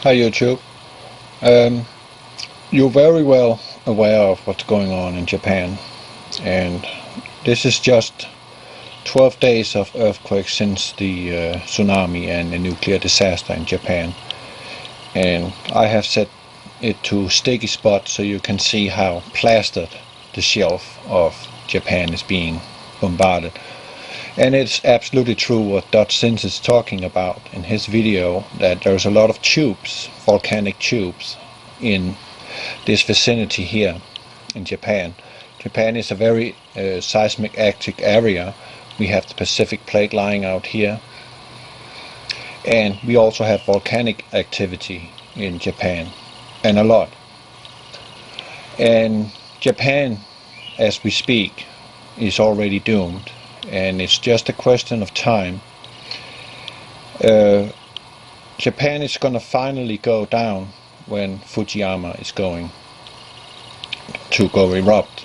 Hi YouTube. You're very well aware of what's going on in Japan, and this is just 12 days of earthquakes since the tsunami and the nuclear disaster in Japan. And I have set it to sticky spot so you can see how plastered the shelf of Japan is being bombarded. And it's absolutely true what Dutch Sins is talking about in his video, that there's a lot of tubes, volcanic tubes, in this vicinity here in Japan. Japan is a very seismic active area. We have the Pacific plate lying out here, and we also have volcanic activity in Japan, and a lot. And Japan, as we speak, is already doomed, and it's just a question of time. Japan is going to finally go down when Fukushima is going to go erupt.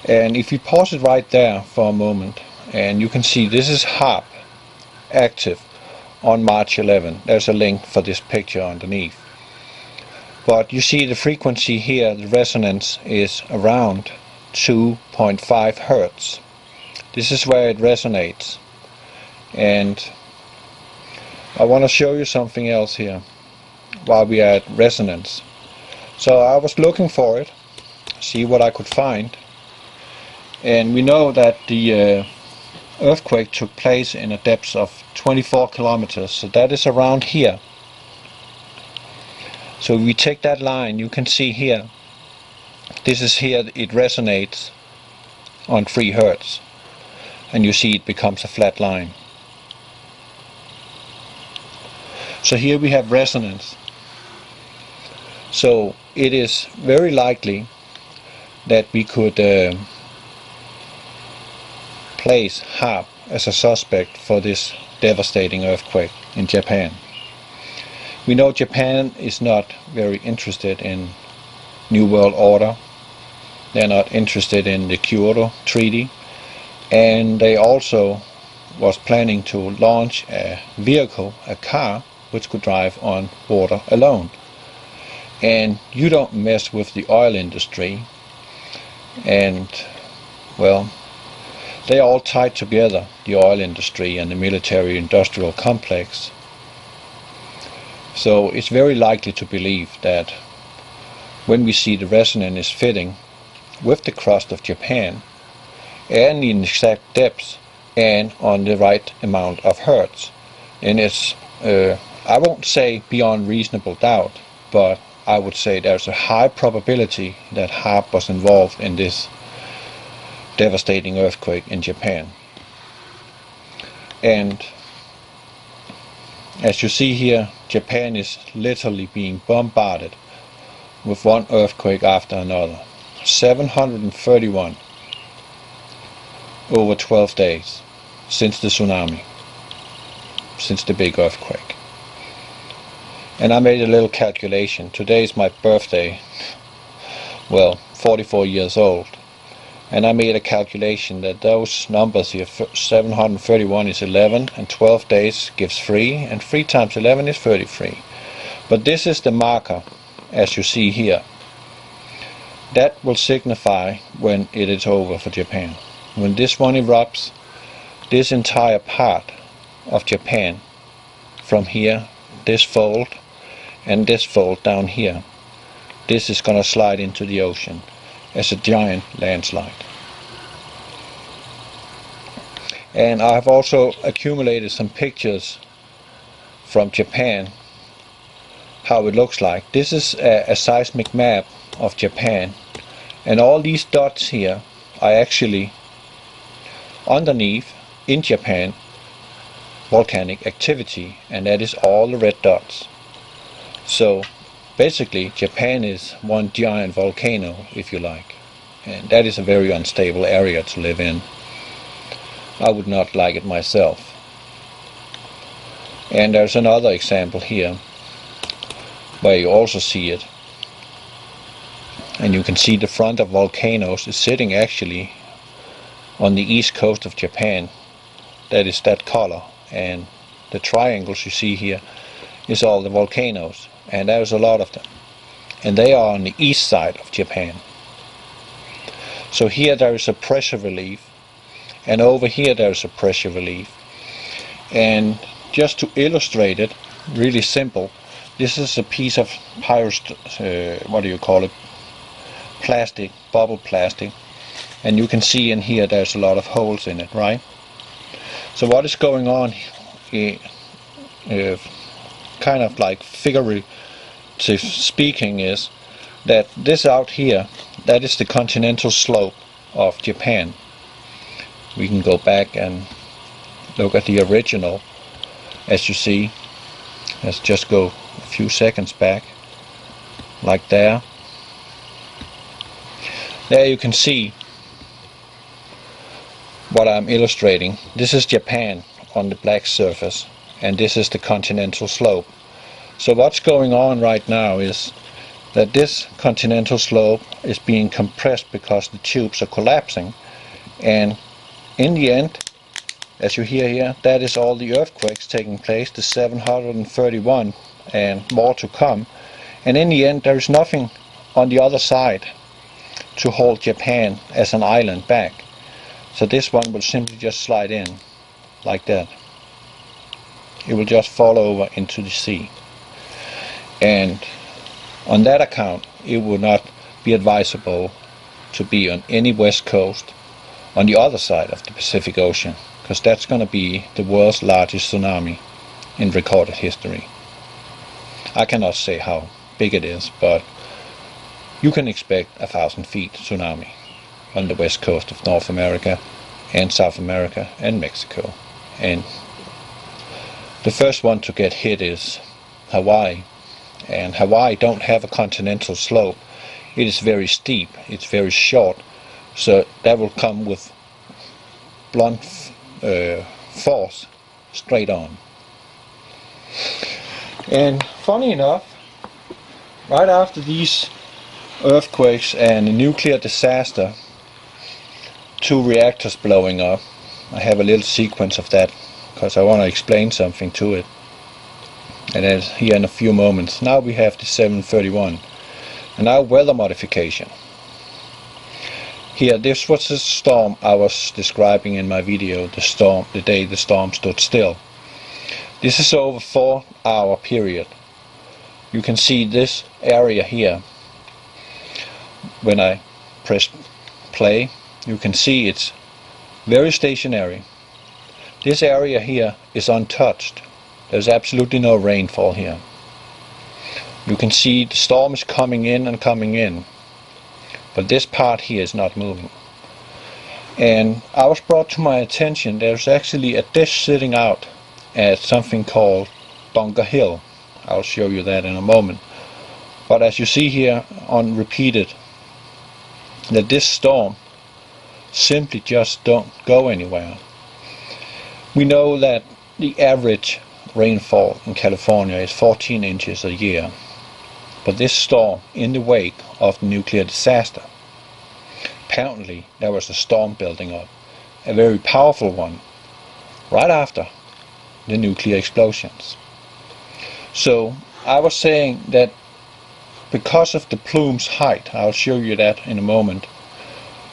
And if you pause it right there for a moment, and you can see this is HARP active on March 11. There's a link for this picture underneath. But you see the frequency here, the resonance is around 2.5 Hertz. This is where it resonates. And I want to show you something else here while we are at resonance. So I was looking for it, see what I could find, and we know that the earthquake took place in a depth of 24 kilometers, so that is around here. So we take that line, you can see here, this is here, it resonates on 3 Hertz, and you see it becomes a flat line. So here we have resonance. So it is very likely that we could place HARP as a suspect for this devastating earthquake in Japan. We know Japan is not very interested in New World Order. They're not interested in the Kyoto Treaty, and they also was planning to launch a vehicle, a car, which could drive on water alone. And you don't mess with the oil industry, and well, they all tied together, the oil industry and the military industrial complex. So it's very likely to believe that when we see the resonance is fitting with the crust of Japan and in exact depths and on the right amount of hertz, and it's I won't say beyond reasonable doubt, but I would say there's a high probability that HARP was involved in this devastating earthquake in Japan. And as you see here, Japan is literally being bombarded with one earthquake after another. 731 over 12 days since the tsunami, since the big earthquake. And I made a little calculation. Today is my birthday, well, 44 years old. And I made a calculation that those numbers here, 731 is 11, and 12 days gives 3, and 3 times 11 is 33. But this is the marker, as you see here. That will signify when it is over for Japan. When this one erupts, this entire part of Japan, from here, this fold, and this fold down here, this is going to slide into the ocean as a giant landslide. And I have also accumulated some pictures from Japan, how it looks like. This is a seismic map of Japan, and all these dots here are actually underneath, in Japan, volcanic activity, and that is all the red dots. So basically Japan is one giant volcano, if you like, and that is a very unstable area to live in. I would not like it myself. And there's another example here where you also see it, and you can see the front of volcanoes is sitting actually on the east coast of Japan. That is that color, and the triangles you see here is all the volcanoes, and there's a lot of them, and they are on the east side of Japan. So here there is a pressure relief, and over here there is a pressure relief. And just to illustrate it, really simple, this is a piece of plastic, bubble plastic, and you can see in here there's a lot of holes in it, right? So what is going on, kind of like figurative speaking, is that this out here, that is the continental slope of Japan. We can go back and look at the original. As you see, let's just go a few seconds back, like there. There you can see what I'm illustrating. This is Japan on the black surface, and this is the continental slope. So what's going on right now is that this continental slope is being compressed because the tubes are collapsing, and in the end, as you hear here, that is all the earthquakes taking place, the 731 and more to come, and in the end there is nothing on the other side to hold Japan as an island back. So this one will simply just slide in like that. It will just fall over into the sea, and on that account it would not be advisable to be on any west coast on the other side of the Pacific Ocean, because that's going to be the world's largest tsunami in recorded history. I cannot say how big it is, but you can expect 1,000 feet tsunami on the west coast of North America and South America and Mexico. And the first one to get hit is Hawaii, and Hawaii don't have a continental slope. It is very steep, it's very short, so that will come with blunt force straight on. And funny enough, right after these earthquakes and a nuclear disaster, 2 reactors blowing up, I have a little sequence of that because I want to explain something to it, and then here in a few moments. Now we have the 731, and now weather modification. Here, this was the storm I was describing in my video, the day the storm stood still. This is over 4-hour period. You can see this area here. When I press play, you can see it's very stationary. This area here is untouched. There's absolutely no rainfall here. You can see the storm is coming in and coming in, but this part here is not moving. And I was brought to my attention there's actually a dish sitting out at something called Bunker Hill. I'll show you that in a moment. But as you see here on repeated, that this storm simply just don't go anywhere. We know that the average rainfall in California is 14 inches a year, but this storm, in the wake of the nuclear disaster, apparently there was a storm building up, a very powerful one, right after the nuclear explosions. So I was saying that because of the plume's height, I'll show you that in a moment,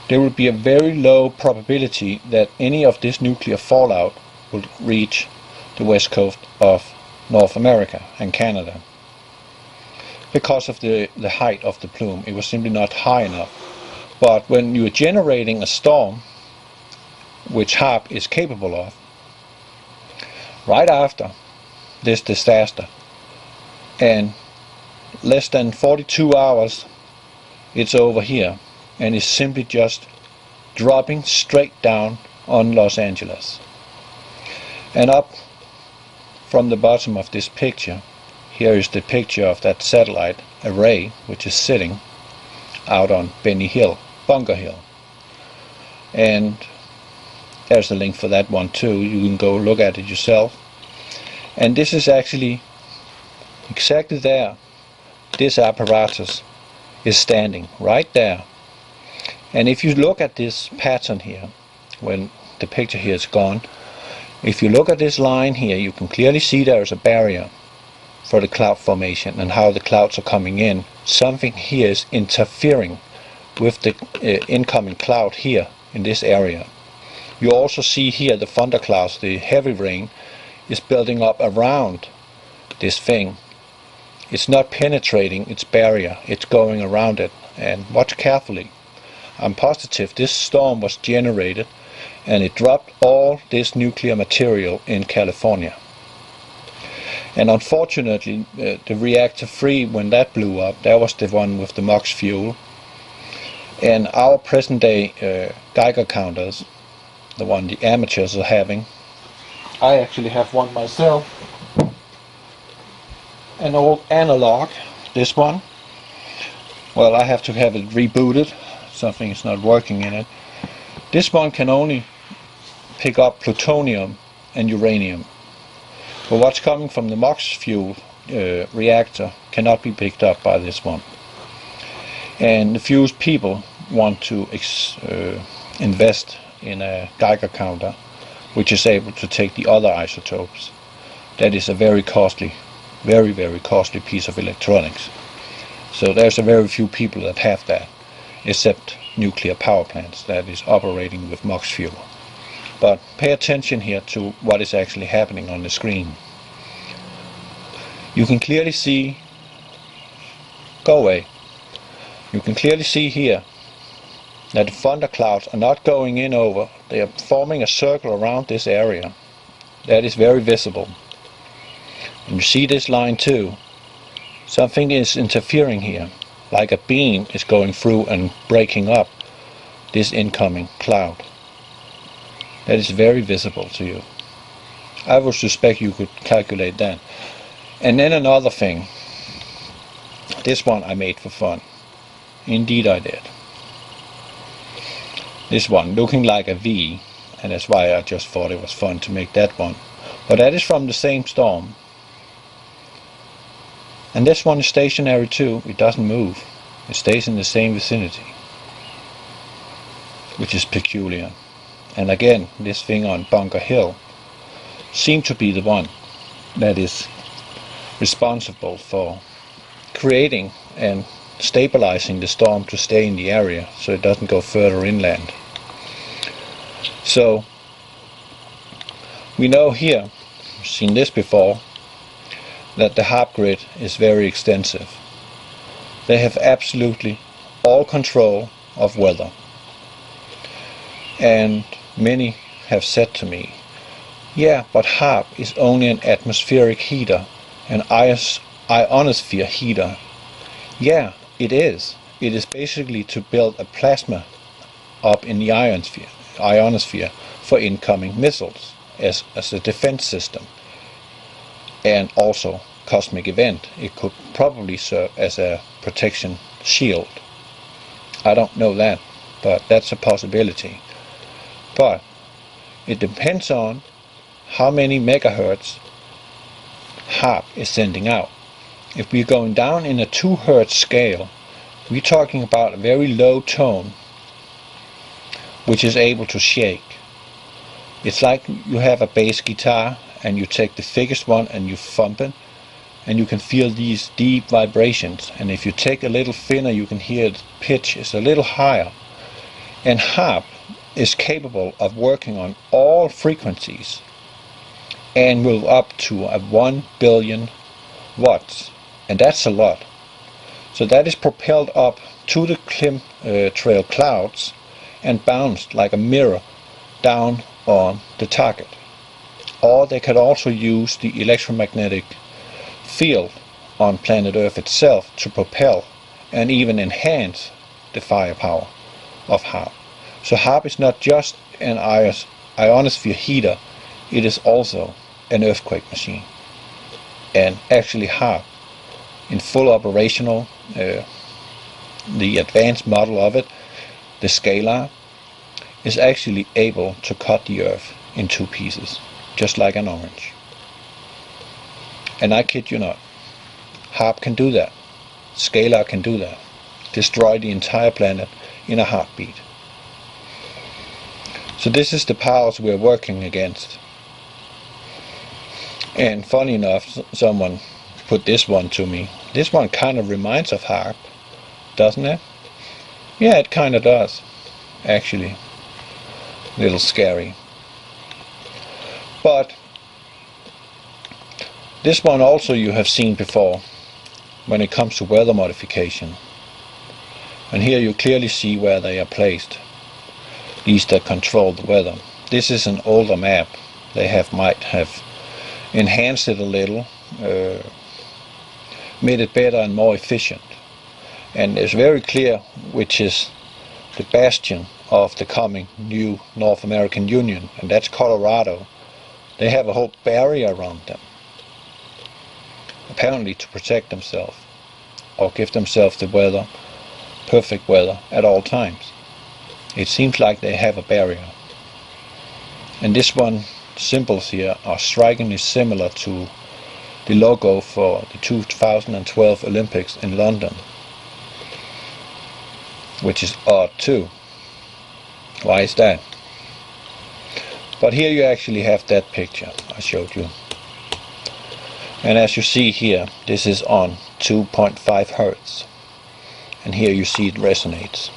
there will be a very low probability that any of this nuclear fallout will reach the west coast of North America and Canada. Because of the height of the plume, it was simply not high enough. But when you are generating a storm, which HAARP is capable of, right after this disaster, and less than 42 hours, it's over here, and it's simply just dropping straight down on Los Angeles. And up from the bottom of this picture, here is the picture of that satellite array which is sitting out on Bunker Hill. And there's a link for that one too. You can go look at it yourself. And this is actually exactly there. This apparatus is standing right there. And if you look at this pattern here, when the picture here is gone, if you look at this line here, you can clearly see there is a barrier for the cloud formation and how the clouds are coming in. Something here is interfering with the incoming cloud here in this area. You also see here the thunderclouds, the heavy rain, is building up around this thing. It's not penetrating its barrier, it's going around it. And watch carefully. I'm positive this storm was generated and it dropped all this nuclear material in California. And unfortunately, the reactor 3, when that blew up, that was the one with the MOX fuel. And our present day Geiger counters, the one the amateurs are having, I actually have one myself, an old analog, this one. Well, I have to have it rebooted, something is not working in it. This one can only pick up plutonium and uranium. But what's coming from the MOX fuel reactor cannot be picked up by this one. And the few people want to invest in a Geiger counter which is able to take the other isotopes. That is a very costly, very costly piece of electronics. So there's a very few people that have that, except nuclear power plants that is operating with MOX fuel. But pay attention here to what is actually happening on the screen. You can clearly see, go away, you can clearly see here that the thunderclouds are not going in over, they are forming a circle around this area. That is very visible. And you see this line too. Something is interfering here, like a beam is going through and breaking up this incoming cloud. That is very visible to you. I would suspect you could calculate that. And then another thing. This one I made for fun. Indeed I did. This one looking like a V, and that's why I just thought it was fun to make that one. But that is from the same storm. And this one is stationary too, it doesn't move. It stays in the same vicinity, which is peculiar. And again, this thing on Bunker Hill seemed to be the one that is responsible for creating and stabilizing the storm to stay in the area so it doesn't go further inland. So we know here, we've seen this before, that the HARP grid is very extensive. They have absolutely all control of weather. And many have said to me, yeah, but HARP is only an atmospheric heater, an ionosphere heater. Yeah, it is. It is basically to build a plasma up in the ionosphere for incoming missiles as a defense system. And also cosmic event. It could probably serve as a protection shield. I don't know that, but that's a possibility. But it depends on how many megahertz HARP is sending out. If we're going down in a 2 Hz scale, we're talking about a very low tone which is able to shake. It's like you have a bass guitar and you take the thickest one and you thump it, and you can feel these deep vibrations, and if you take a little thinner you can hear the pitch is a little higher. And HARP is capable of working on all frequencies and move up to 1 billion watts, and that's a lot. So that is propelled up to the chemtrail clouds and bounced like a mirror down on the target. Or they could also use the electromagnetic field on planet Earth itself to propel and even enhance the firepower of HARP. So HARP is not just an ionosphere heater, it is also an earthquake machine. And actually HARP, in full operational, the advanced model of it, the scalar, is actually able to cut the Earth in 2 pieces, just like an orange. And I kid you not, HARP can do that. Scalar can do that. Destroy the entire planet in a heartbeat. So this is the powers we're working against. And funny enough, someone put this one to me. This one kind of reminds of harp, doesn't it? Yeah, it kind of does, actually. A little scary. But this one also you have seen before when it comes to weather modification. And here you clearly see where they are placed, these that control the weather. This is an older map. They might have enhanced it a little, made it better and more efficient. And it's very clear which is the bastion of the coming new North American Union, and that's Colorado. They have a whole barrier around them, apparently to protect themselves or give themselves the weather, perfect weather at all times. It seems like they have a barrier. And this one, symbols here are strikingly similar to the logo for the 2012 Olympics in London, which is odd too. Why is that? But here you actually have that picture I showed you. And as you see here, this is on 2.5 Hertz. And here you see it resonates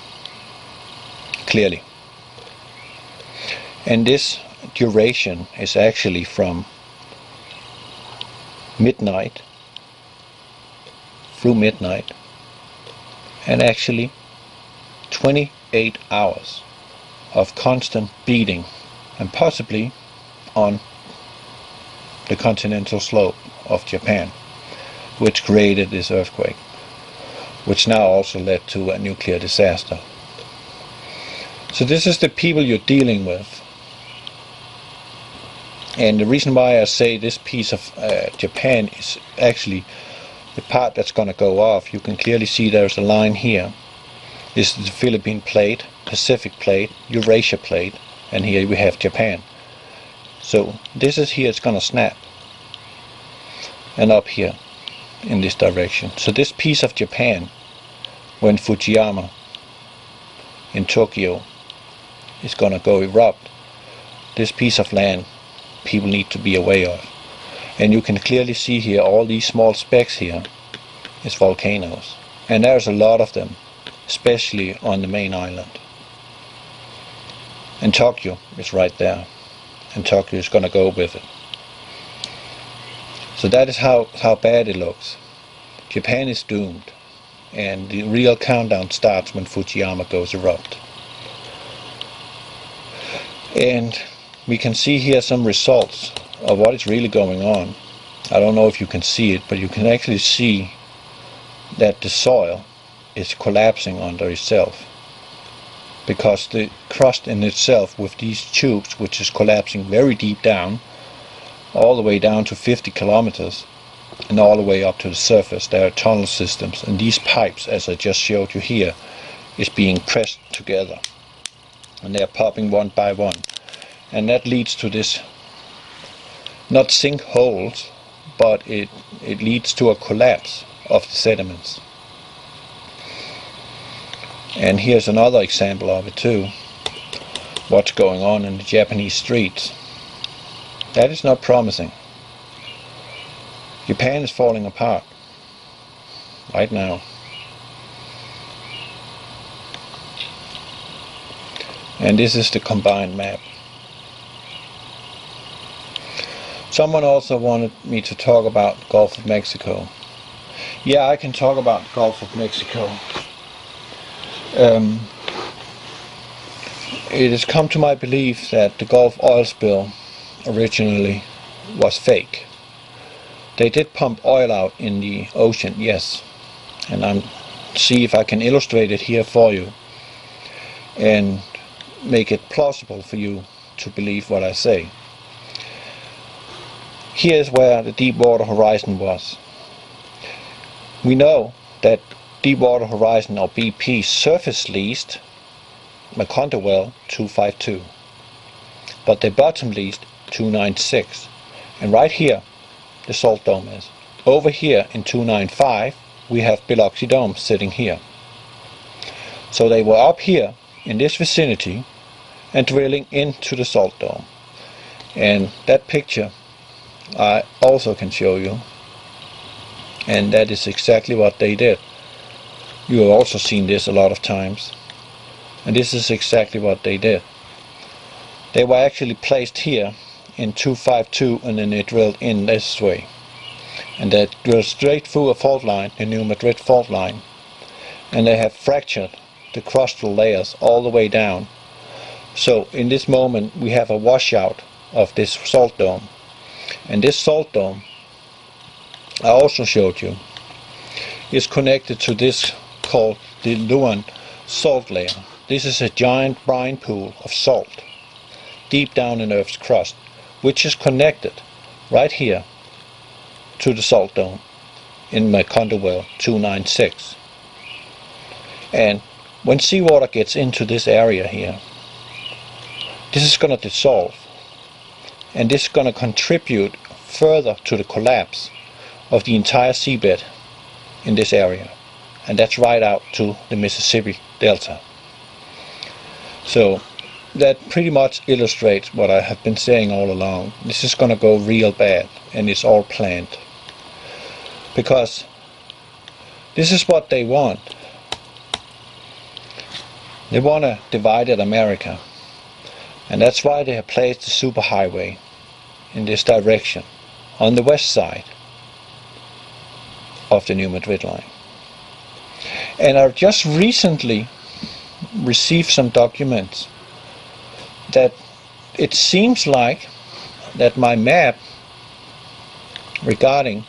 clearly. And this duration is actually from midnight through midnight, and actually 28 hours of constant beating, and possibly on the continental slope of Japan, which created this earthquake, which now also led to a nuclear disaster. So this is the people you're dealing with. And the reason why I say this piece of Japan is actually the part that's going to go off. You can clearly see there's a line here. This is the Philippine plate, Pacific plate, Eurasia plate, and here we have Japan. So this is here, it's going to snap. And up here in this direction. So this piece of Japan, when Fukushima in Tokyo is going to go erupt, this piece of land people need to be aware of. And you can clearly see here all these small specks here is volcanoes, and there's a lot of them, especially on the main island. And Tokyo is right there, and Tokyo is going to go with it. So that is how bad it looks. Japan is doomed, and the real countdown starts when Fukushima goes erupt. And we can see here some results of what is really going on. I don't know if you can see it, but you can actually see that the soil is collapsing under itself, because the crust in itself with these tubes, which is collapsing very deep down, all the way down to 50 kilometers and all the way up to the surface. There are tunnel systems, and these pipes, as I just showed you here, is being pressed together, and they are popping one by one. And that leads to this, not sinkholes, but it leads to a collapse of the sediments. And here's another example of it too. What's going on in the Japanese streets. That is not promising. Japan is falling apart right now. And this is the combined map. Someone also wanted me to talk about the Gulf of Mexico. Yeah, I can talk about the Gulf of Mexico. It has come to my belief that the Gulf oil spill originally was fake. They did pump oil out in the ocean, yes. And I'm see if I can illustrate it here for you and make it plausible for you to believe what I say. Here's where the Deepwater Horizon was. We know that Deepwater Horizon, or BP, surface leased Macondo well 252, but they bottom leased 296, and right here the salt dome is. Over here in 295 we have Biloxi Dome sitting here. So they were up here in this vicinity and drilling into the salt dome. And that picture I also can show you. And that is exactly what they did. You have also seen this a lot of times. And this is exactly what they did. They were actually placed here in 252, and then they drilled in this way. And they drilled straight through a fault line, the New Madrid fault line. And they have fractured the crustal layers all the way down. So in this moment we have a washout of this salt dome. And this salt dome, I also showed you, is connected to this called the Luan salt layer. This is a giant brine pool of salt deep down in Earth's crust, which is connected right here to the salt dome in my condo well 296. And when seawater gets into this area here, this is going to dissolve, and this is going to contribute further to the collapse of the entire seabed in this area, and that's right out to the Mississippi Delta. So that pretty much illustrates what I have been saying all along. This is going to go real bad, and it's all planned, because this is what they want. They want a divided America, and that's why they have placed the superhighway in this direction on the west side of the New Madrid line. And I've just recently received some documents that it seems like that my map regarding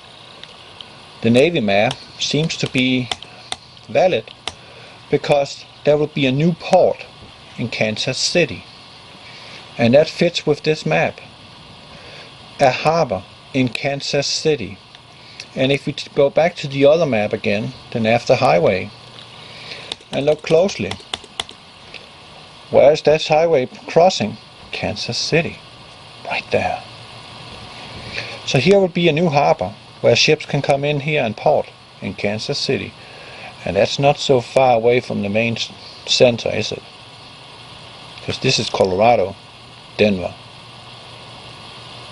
the Navy map seems to be valid, because there will be a new port in Kansas City, and that fits with this map. A harbor in Kansas City. And if we go back to the other map again, the NAFTA highway, and look closely, where is that highway crossing? Kansas City, right there. So here would be a new harbor where ships can come in here and port in Kansas City. And that's not so far away from the main center, is it? Because this is Colorado, Denver.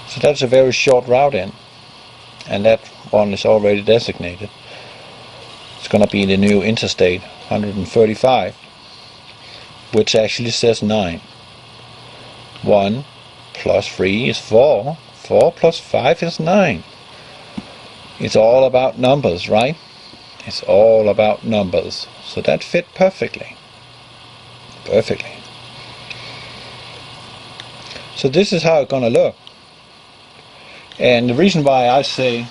So that's a very short route in. And that one is already designated. It's going to be the new Interstate 135, which actually says 9. 1 plus 3 is 4. 4 plus 5 is 9. It's all about numbers, right? It's all about numbers. So that fit perfectly. Perfectly. So this is how it's going to look. And the reason why I say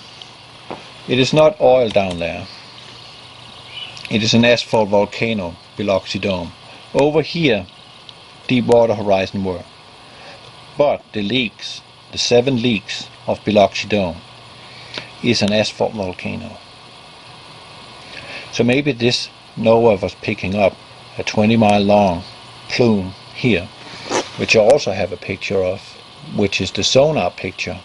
it is not oil down there. It is an asphalt volcano, Biloxi Dome. Over here, Deepwater Horizon were. But the leaks, the 7 leaks of Biloxi Dome, is an asphalt volcano. So maybe this NOAA was picking up a 20-mile long plume here, which I also have a picture of, which is the sonar picture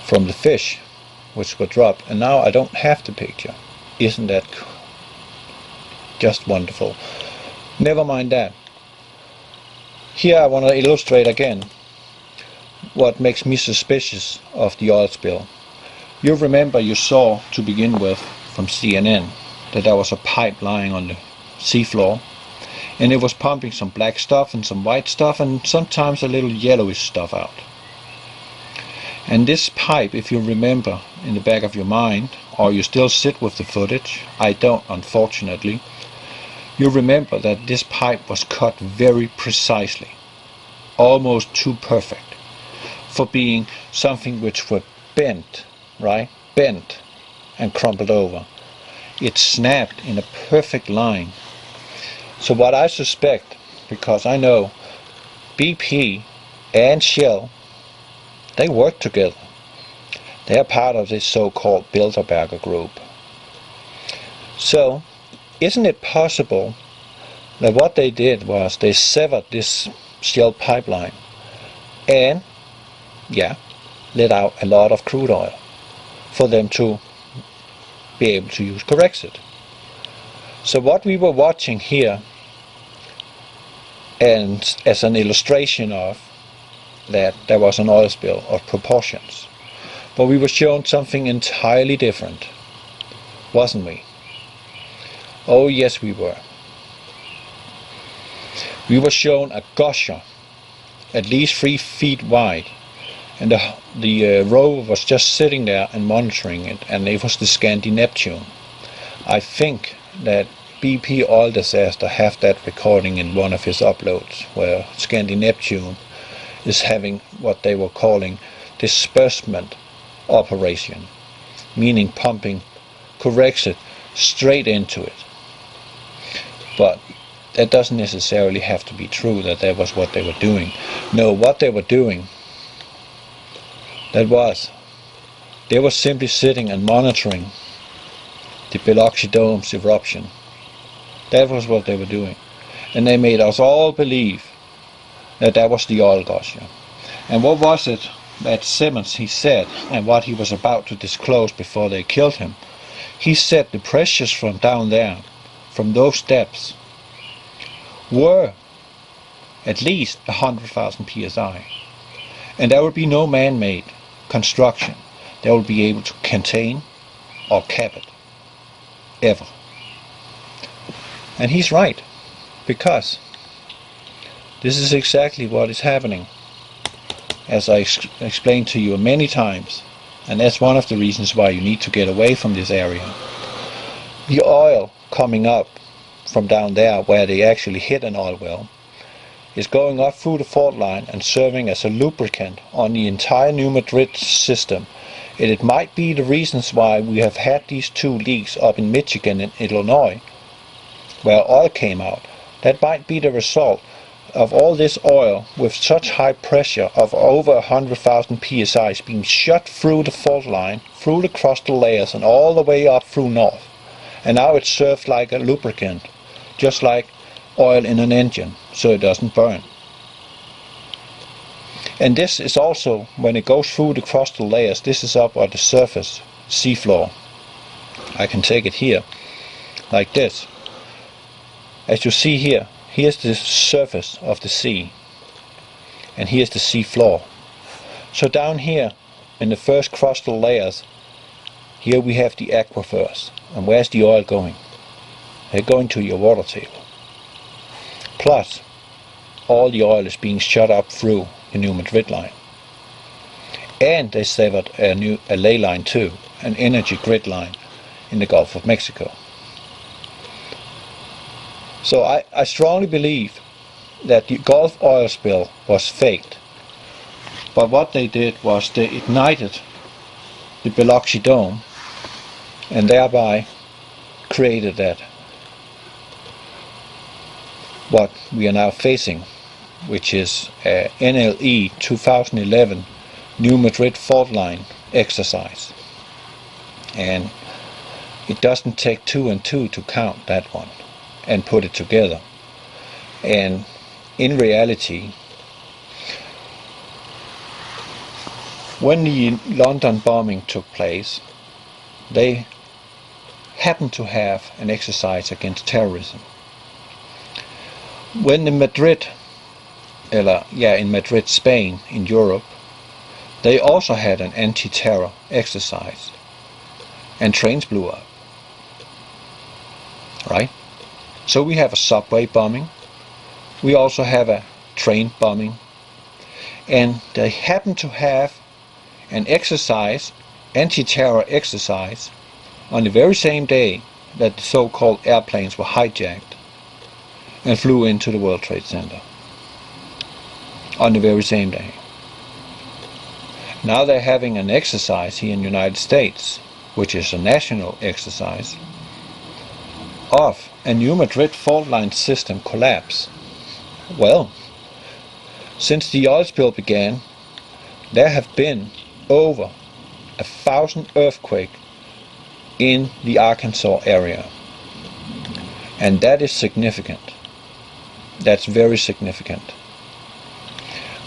from the fish which got dropped, and now I don't have the picture. Isn't that just wonderful? Never mind that. Here I want to illustrate again what makes me suspicious of the oil spill. You remember, you saw to begin with from CNN that there was a pipe lying on the seafloor, and it was pumping some black stuff and some white stuff and sometimes a little yellowish stuff out. And this pipe, if you remember in the back of your mind, or you still sit with the footage, I don't unfortunately, you remember that this pipe was cut very precisely, almost too perfect, for being something which was bent, right? Bent and crumpled over. It snapped in a perfect line. So what I suspect, because I know BP and Shell, they work together. They are part of this so-called Bilderberger group. So, isn't it possible that what they did was they severed this Shell pipeline and, let out a lot of crude oil for them to be able to use Corexit? So what we were watching here, and as an illustration of that there was an oil spill of proportions, But we were shown something entirely different, wasn't we? Oh yes, we were. We were shown a gusher, at least 3 feet wide, and the rover was just sitting there and monitoring it, and it was the Scandi Neptune. I think that BP Oil Disaster have that recording in one of his uploads, where Scandi Neptune is having what they were calling disbursement operation, meaning pumping correction straight into it. But that doesn't necessarily have to be true that was what they were doing. No, what they were doing, they were simply sitting and monitoring the Biloxi Dome's eruption. That was what they were doing. And they made us all believe that was the oil gusher. And what was it that Simmons, he said, and what he was about to disclose before they killed him? He said the pressures from down there, from those depths, were at least 100,000 psi. And there would be no man-made construction that would be able to contain or cap it, ever. And he's right, because this is exactly what is happening, as I explained to you many times, and that's one of the reasons why you need to get away from this area. The oil coming up from down there, where they actually hit an oil well, is going up through the fault line and serving as a lubricant on the entire New Madrid system. And it might be the reasons why we have had these 2 leaks up in Michigan and Illinois, where oil came out. That might be the result of all this oil with such high pressure of over 100,000 psi being shot through the fault line, through the crustal layers, and all the way up through north. And now it's served like a lubricant, just like oil in an engine, so it doesn't burn. And this is also, when it goes through the crustal layers, this is up at the surface, seafloor. I can take it here, like this. As you see here, here's the surface of the sea, and here's the sea floor. So down here, in the first crustal layers, here we have the aquifers. And where's the oil going? They're going to your water table. Plus, all the oil is being shot up through the New Madrid line. And they severed a ley line too, an energy grid line in the Gulf of Mexico. So I strongly believe that the Gulf oil spill was faked. But what they did was they ignited the Biloxi Dome and thereby created that what we are now facing, which is a NLE 2011 New Madrid fault line exercise. And it doesn't take 2 and 2 to count that one and put it together. And in reality, when the London bombing took place, they happened to have an exercise against terrorism. When in Madrid, Spain, in Europe, they also had an anti-terror exercise, and trains blew up. Right? So we have a subway bombing, we also have a train bombing, and they happen to have an exercise, anti-terror exercise, on the very same day that the so-called airplanes were hijacked and flew into the World Trade Center. On the very same day. Now they're having an exercise here in the United States, which is a national exercise, of a New Madrid fault line system collapse. Well, since the oil spill began, there have been over 1,000 earthquakes in the Arkansas area. And that is significant. That's very significant.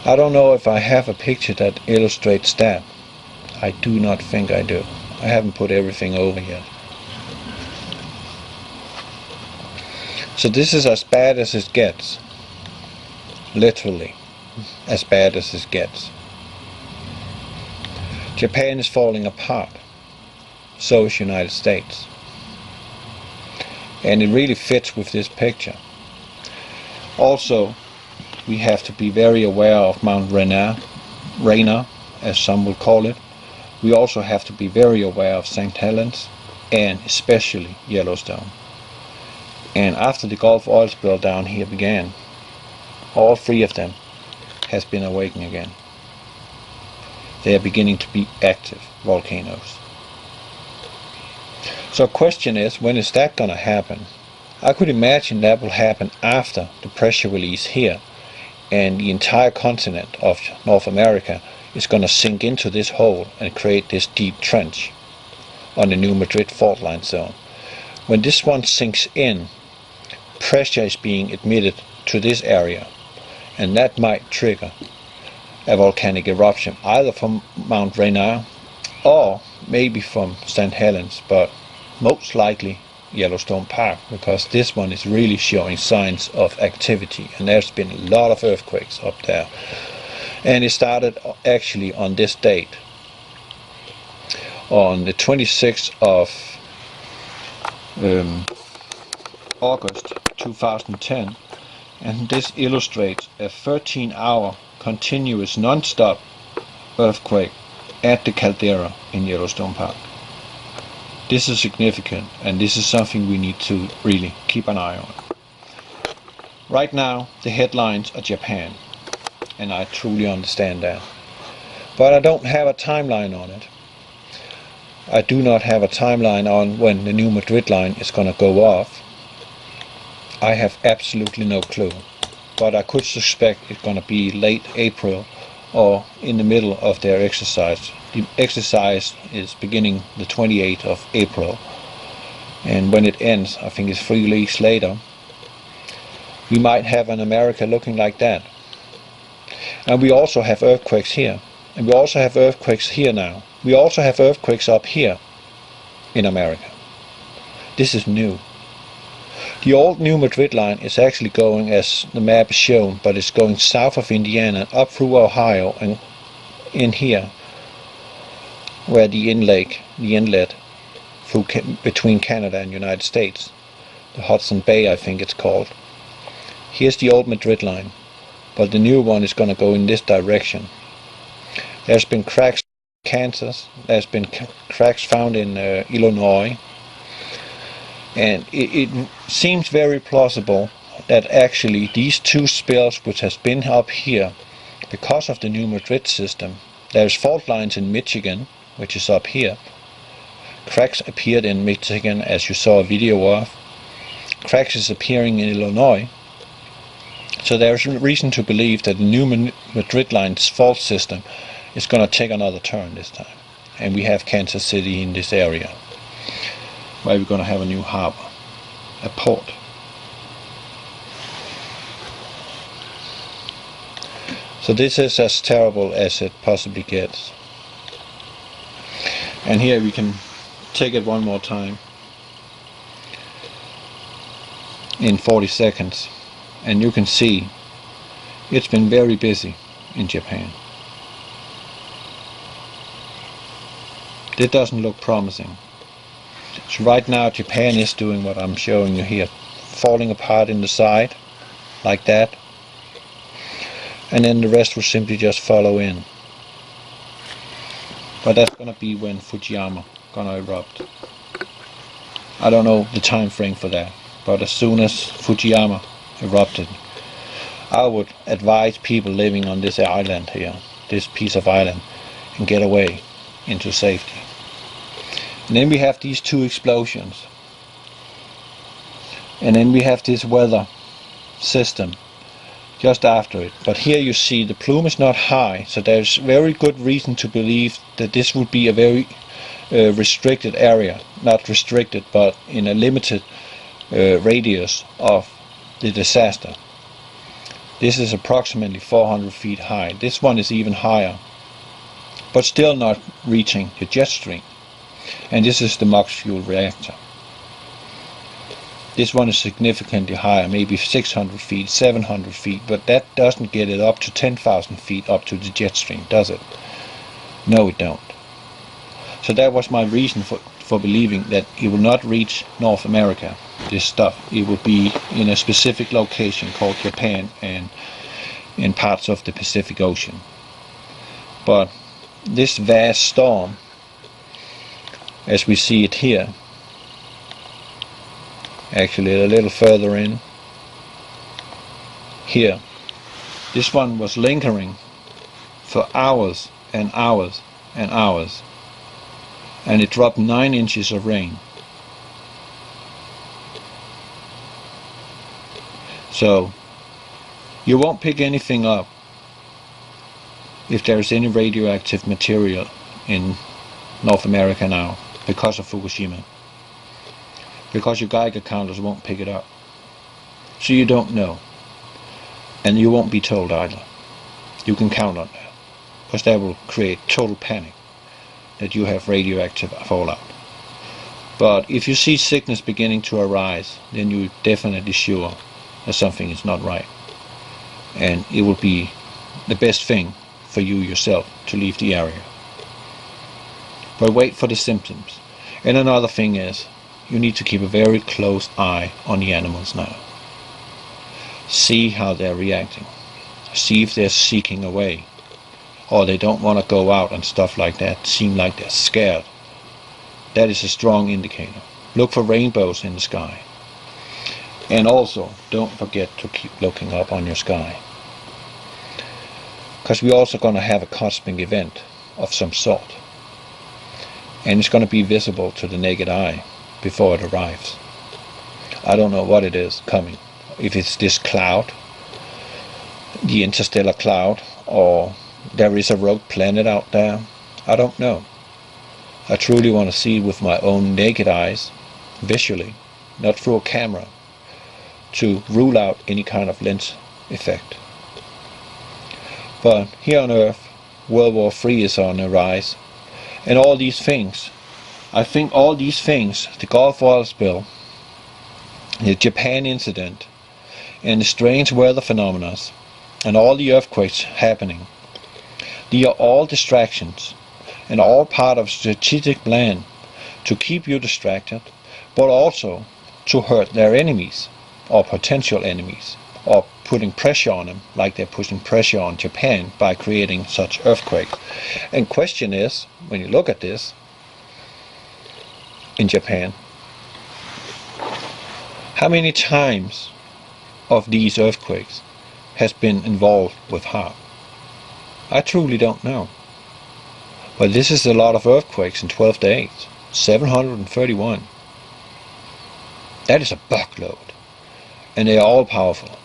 I don't know if I have a picture that illustrates that. I do not think I do. I haven't put everything over yet. So this is as bad as it gets. Literally, as bad as it gets. Japan is falling apart. So is United States. And it really fits with this picture. Also, we have to be very aware of Mount Rainier, as some will call it. We also have to be very aware of St. Helens and especially Yellowstone. And after the Gulf oil spill down here began, all three of them has been awakening again. They are beginning to be active volcanoes. So the question is, when is that going to happen? I could imagine that will happen after the pressure release here, and the entire continent of North America is going to sink into this hole and create this deep trench on the New Madrid fault line zone. When this one sinks in, pressure is being admitted to this area, and that might trigger a volcanic eruption, either from Mount Rainier or maybe from St. Helens, but most likely Yellowstone Park, because this one is really showing signs of activity, and there's been a lot of earthquakes up there. And it started actually on this date, on the 26th of August 2010, and this illustrates a 13-hour continuous non-stop earthquake at the caldera in Yellowstone Park. This is significant, and this is something we need to really keep an eye on. Right now the headlines are Japan, and I truly understand that, but I don't have a timeline on it. I do not have a timeline on when the New Madrid line is going to go off. I have absolutely no clue, but I could suspect it's going to be late April or in the middle of their exercise. The exercise is beginning the 28th of April, and when it ends, I think it's 3 weeks later, we might have an America looking like that. And we also have earthquakes here, and we also have earthquakes here now. We also have earthquakes up here in America. This is new. The old New Madrid line is actually going, as the map is shown, but it's going south of Indiana, up through Ohio, and in here, where the inlet through between Canada and United States, the Hudson Bay I think it's called. Here's the old Madrid line, but the new one is going to go in this direction. There's been cracks in Kansas, there's been cracks found in Illinois, and it seems very plausible that actually these two spills which has been up here because of the New Madrid system, there's fault lines in Michigan, which is up here. Cracks appeared in Michigan, as you saw a video of. Cracks is appearing in Illinois. So there's reason to believe that the New Madrid line's fault system is going to take another turn this time. And we have Kansas City in this area, where we're going to have a new harbor, a port. So this is as terrible as it possibly gets. And here we can take it one more time in 40 seconds, and you can see it's been very busy in Japan. It doesn't look promising. So right now Japan is doing what I'm showing you here, falling apart in the side like that, and then the rest will simply just follow in. But that's gonna be when Fukushima gonna erupt. I don't know the time frame for that, but as soon as Fukushima erupted, I would advise people living on this island here, this piece of island, and get away into safety. And then we have these two explosions, and then we have this weather system just after it. But here you see the plume is not high, so there's very good reason to believe that this would be a very restricted area, not restricted but in a limited radius of the disaster. This is approximately 400 feet high. This one is even higher, but still not reaching the jet stream. And this is the MOX fuel reactor. This one is significantly higher, maybe 600 feet, 700 feet, but that doesn't get it up to 10,000 feet up to the jet stream, does it? No, it don't. So that was my reason for believing that it will not reach North America, this stuff. It will be in a specific location called Japan and in parts of the Pacific Ocean. But this vast storm, as we see it here, actually a little further in, here, this one was lingering for hours and hours and hours, and it dropped 9 inches of rain. So you won't pick anything up if there's any radioactive material in North America now because of Fukushima, because your Geiger counters won't pick it up. So you don't know, and you won't be told either. You can count on that, because that will create total panic that you have radioactive fallout. But if you see sickness beginning to arise, then you're definitely sure that something is not right, and it will be the best thing for you yourself to leave the area. But wait for the symptoms. And another thing is, you need to keep a very close eye on the animals now. See how they're reacting. See if they're seeking away, or they don't want to go out and stuff like that, seem like they're scared. That is a strong indicator. Look for rainbows in the sky. And also, don't forget to keep looking up on your sky, because we're also going to have a cosmic event of some sort, and it's going to be visible to the naked eye before it arrives. I don't know what it is coming, if it's this cloud, the interstellar cloud, or there is a rogue planet out there. I don't know. I truly want to see it with my own naked eyes, visually, not through a camera, to rule out any kind of lens effect. But here on Earth, World War III is on the rise, and all these things, I think all these things, the Gulf oil spill, the Japan incident, and the strange weather phenomena, and all the earthquakes happening, they are all distractions, and all part of a strategic plan to keep you distracted, but also to hurt their enemies, or potential enemies, or putting pressure on them, like they're putting pressure on Japan by creating such earthquakes. And question is, when you look at this in Japan, how many times of these earthquakes has been involved with harm? I truly don't know. But this is a lot of earthquakes in 12 days, 731. That is a buckload. And they are all powerful.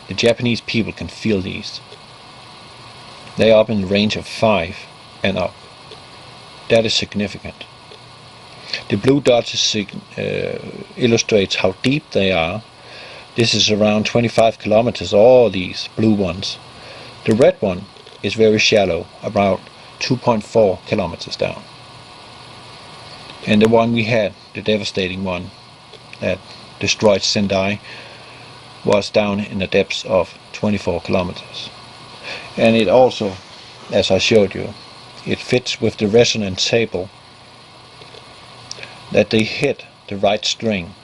The Japanese people can feel these. They are up in the range of 5 and up. That is significant. The blue dots illustrates how deep they are. This is around 25 kilometers, all these blue ones. The red one is very shallow, about 2.4 kilometers down. And the one we had, the devastating one that destroyed Sendai, was down in the depths of 24 kilometers. And it also, as I showed you, it fits with the resonance table that they hit the right string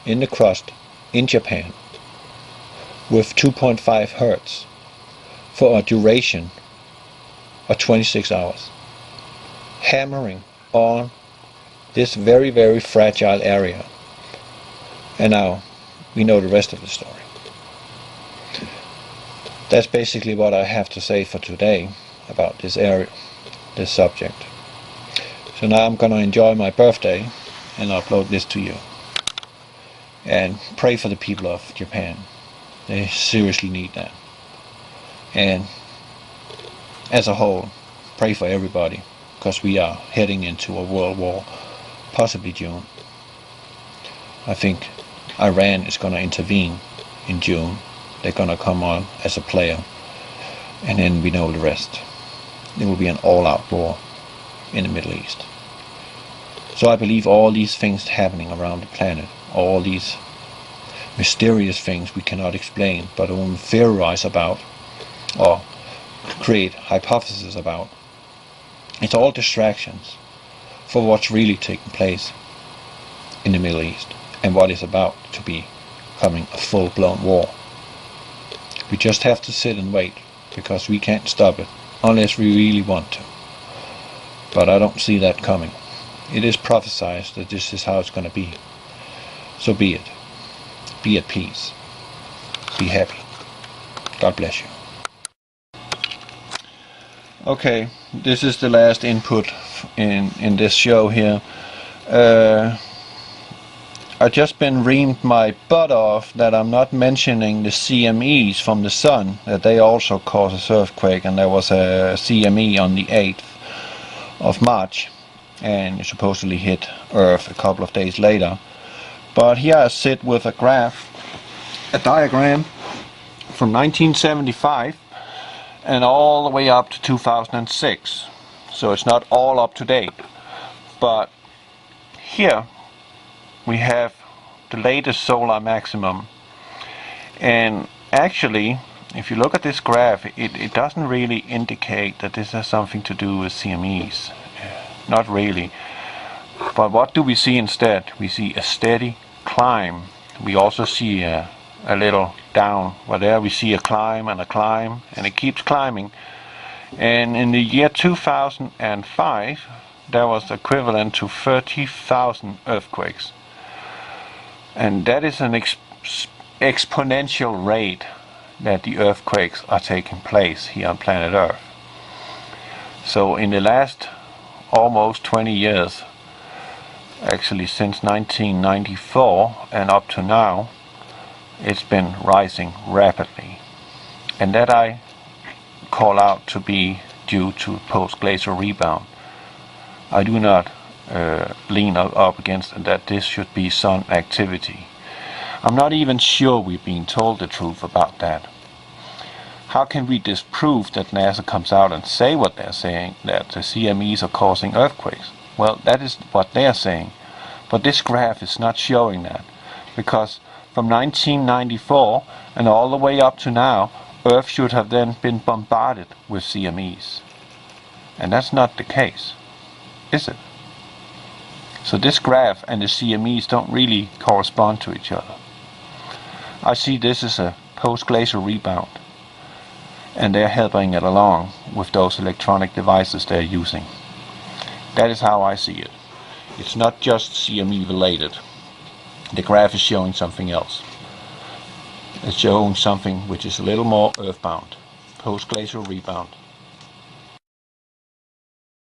in the crust in Japan with 2.5 hertz for a duration of 26 hours, hammering on this very, very fragile area. And now we know the rest of the story. That's basically what I have to say for today about this area, this subject. So now I'm going to enjoy my birthday and upload this to you. And pray for the people of Japan. They seriously need that. And as a whole, pray for everybody, because we are heading into a world war, possibly June. I think Iran is going to intervene in June. They're going to come on as a player, and then we know the rest. It will be an all-out war in the Middle East. So I believe all these things happening around the planet, all these mysterious things we cannot explain, but only theorize about, or create hypotheses about, it's all distractions for what's really taking place in the Middle East and what is about to be coming a full-blown war. We just have to sit and wait, because we can't stop it unless we really want to. But I don't see that coming. It is prophesied that this is how it's going to be. So be it. Be at peace. Be happy. God bless you. Okay, this is the last input in this show here. I've just been reamed my butt off that I'm not mentioning the CMEs from the sun, that they also cause an earthquake, and there was a CME on the 8th of March, and it supposedly hit Earth a couple of days later. But here I sit with a graph, a diagram from 1975 and all the way up to 2006. So it's not all up to date, but here we have the latest solar maximum, and actually if you look at this graph, it doesn't really indicate that this has something to do with CMEs. Not really. But what do we see instead? We see a steady climb. We also see a little down, but there we see a climb, and it keeps climbing. And in the year 2005 that was equivalent to 30,000 earthquakes, and that is an exponential rate that the earthquakes are taking place here on planet Earth. So in the last almost 20 years, actually since 1994 and up to now, it's been rising rapidly, and that I call out to be due to post-glacial rebound. I do not lean up against that this should be sun activity. I'm not even sure we're being told the truth about that. How can we disprove that NASA comes out and say what they're saying, that the CMEs are causing earthquakes? Well, that is what they're saying, but this graph is not showing that, because from 1994 and all the way up to now, Earth should have then been bombarded with CMEs, and that's not the case, is it? So this graph and the CMEs don't really correspond to each other. I see this as a post-glacial rebound, and they're helping it along with those electronic devices they're using. That is how I see it. It's not just CME related. The graph is showing something else. It's showing something which is a little more earthbound. Post-glacial rebound.